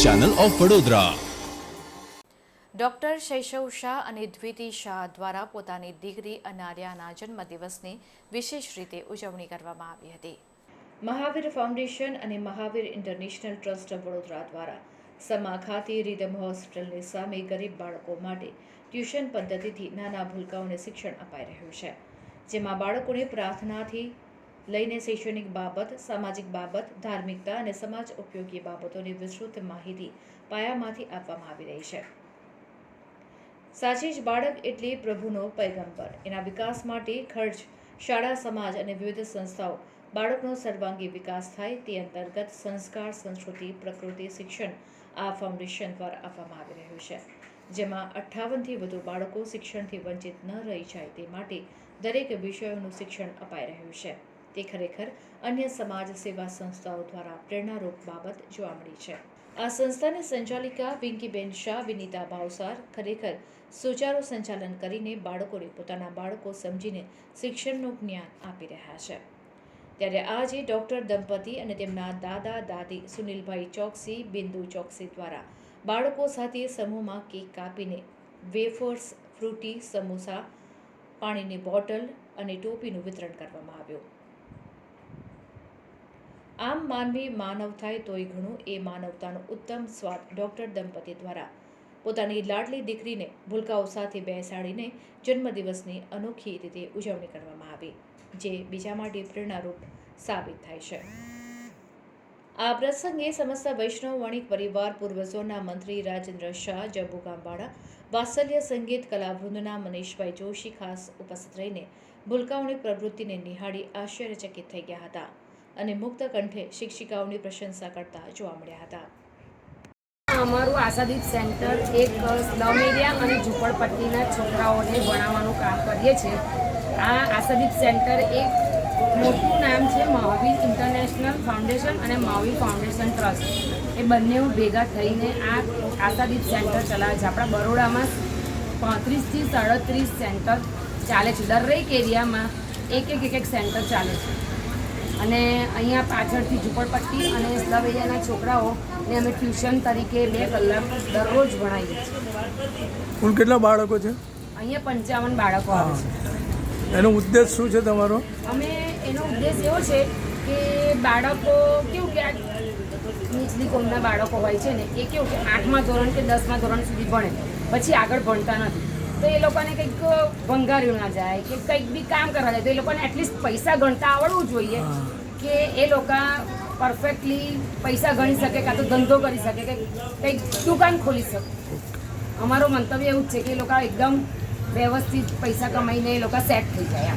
Channel of Vadodara. Doctor Shaishav Shah અને દ્વિતિ શાહ દ્વારા પોતાની દીકરી અનાર્યાના જન્મદિવસની વિશેષ રીતે ઉજવણી કરવામાં આવી હતી। મહાવીર ફાઉન્ડેશન અને મહાવીર ઇન્ટરનેશનલ ટ્રસ્ટ વડોદરા દ્વારા સમા ખાતે રિધમ હોસ્પિટલની સામે ગરીબ બાળકો માટે ટ્યુશન પદ્ધતિથી નાના ભૂલકાઓને શિક્ષણ અપાઈ રહ્યું છે, જેમાં બાળકોને પ્રાર્થનાથી લઈને શૈક્ષણિક બાબત, સામાજિક બાબત, ધાર્મિકતા અને સમાજ ઉપયોગી બાબતોની વિસ્તૃત માહિતી પાયામાંથી આપવામાં આવી રહી છે। સાચે જ બાળક એટલે પ્રભુનો પૈગંબર। એના વિકાસ માટે ખર્ચ શાળા, સમાજ અને વિવિધ સંસ્થાઓ બાળકનો સર્વાંગી વિકાસ થાય તે અંતર્ગત સંસ્કાર, સંસ્કૃતિ, પ્રકૃતિ શિક્ષણ આ ફાઉન્ડેશન દ્વારા આપવામાં આવી રહ્યું છે, જેમાં 58થી વધુ બાળકો શિક્ષણથી વંચિત ન રહી જાય તે માટે દરેક વિષયોનું શિક્ષણ અપાઈ રહ્યું છે। તે ખરેખર અન્ય સમાજ સેવા સંસ્થાઓ દ્વારા પ્રેરણારૂપ બાબત જોવા મળી છે। આ સંસ્થાની સંચાલિકા પિંકીબેન શાહ, વિનીતા ભાવસાર ખરેખર સુચારું સંચાલન કરીને બાળકોને પોતાના બાળકો સમજીને શિક્ષણનું જ્ઞાન આપી રહ્યા છે। ત્યારે આજે ડૉક્ટર દંપતી અને તેમના દાદા દાદી સુનિલભાઈ ચોકસી, બિંદુ ચોકસી દ્વારા બાળકો સાથે સમૂહમાં કેક કાપીને વેફર્સ, ફ્રૂટી, સમોસા, પાણીની બોટલ અને ટોપીનું વિતરણ કરવામાં આવ્યું। આમ માનવી માનવ થાય તોય ઘણું એ માનવતાનો ઉત્તમ સ્વાદ ડૉક્ટર દંપતી દ્વારા પોતાની લાડલી દીકરીને ભૂલકાઓ સાથે બેસાડીને જન્મદિવસની અનોખી રીતે ઉજવણી કરવામાં આવી, જે બીજા માટે પ્રેરણારૂપ સાબિત થાય છે। આ પ્રસંગે સમસ્ત વૈષ્ણવ વણિક પરિવાર, પૂર્વજોના મંત્રી રાજેન્દ્ર શાહ, જંબુગામવાળા વાત્સલ્ય સંગીત કલાવૃંદના મનીષભાઈ જોશી ખાસ ઉપસ્થિત રહીને ભૂલકાઓની પ્રવૃત્તિને નિહાળી આશ્ચર્યચકિત થઈ ગયા હતા અને મુક્ત કંઠે શિક્ષિકાઓની પ્રશંસા કરતા જોવા મળ્યા હતા। અમારું આશાદીપ સેન્ટર એક સ્લમ એરિયા અને ઝૂંપડપટ્ટીના છોકરાઓને ભણાવવાનું કામ કરીએ છીએ। આ આશાદીપ સેન્ટર એક મોટું નામ છે મહાવીર ઇન્ટરનેશનલ ફાઉન્ડેશન અને મહાવીર ફાઉન્ડેશન ટ્રસ્ટ, એ બંને ભેગા થઈને આ આશાદીપ સેન્ટર ચલાવે છે। આપણા બરોડામાં 35થી 37 સેન્ટર ચાલે છે, દરેક એરિયામાં એક સેન્ટર ચાલે છે અને અહીંયા પાછળથી ઝૂંપડપટ્ટી અને સ્લમ એરિયાના છોકરાઓને અમે ટ્યુશન તરીકે 2 કલાક દરરોજ ભણાવીએ છીએ। કુલ કેટલા બાળકો છે? અહીંયા 55 બાળકો આવે છે। એનો ઉદ્દેશ શું છે તમારો? એનો ઉદ્દેશ એવો છે કે બાળકો કેવું કે નીચલી કોમના બાળકો હોય છે ને, એ કેવું કે 8મા ધોરણ કે 10મા ધોરણ સુધી ભણે, પછી આગળ ભણતા નથી, તો એ લોકોને કંઈક ભંગાર્યું ના જાય કે કંઈક બી કામ કરવા જાય તો એ લોકોને એટલીસ્ટ પૈસા ગણતા આવડવું જોઈએ કે એ લોકો પરફેક્ટલી પૈસા ગણી શકે, કાં તો ધંધો કરી શકે, કે કંઈક દુકાન ખોલી શકે। અમારો મંતવ્ય એવું જ છે કે એ લોકો એકદમ વ્યવસ્થિત પૈસા કમાઈને એ લોકો સેટ થઈ જાય।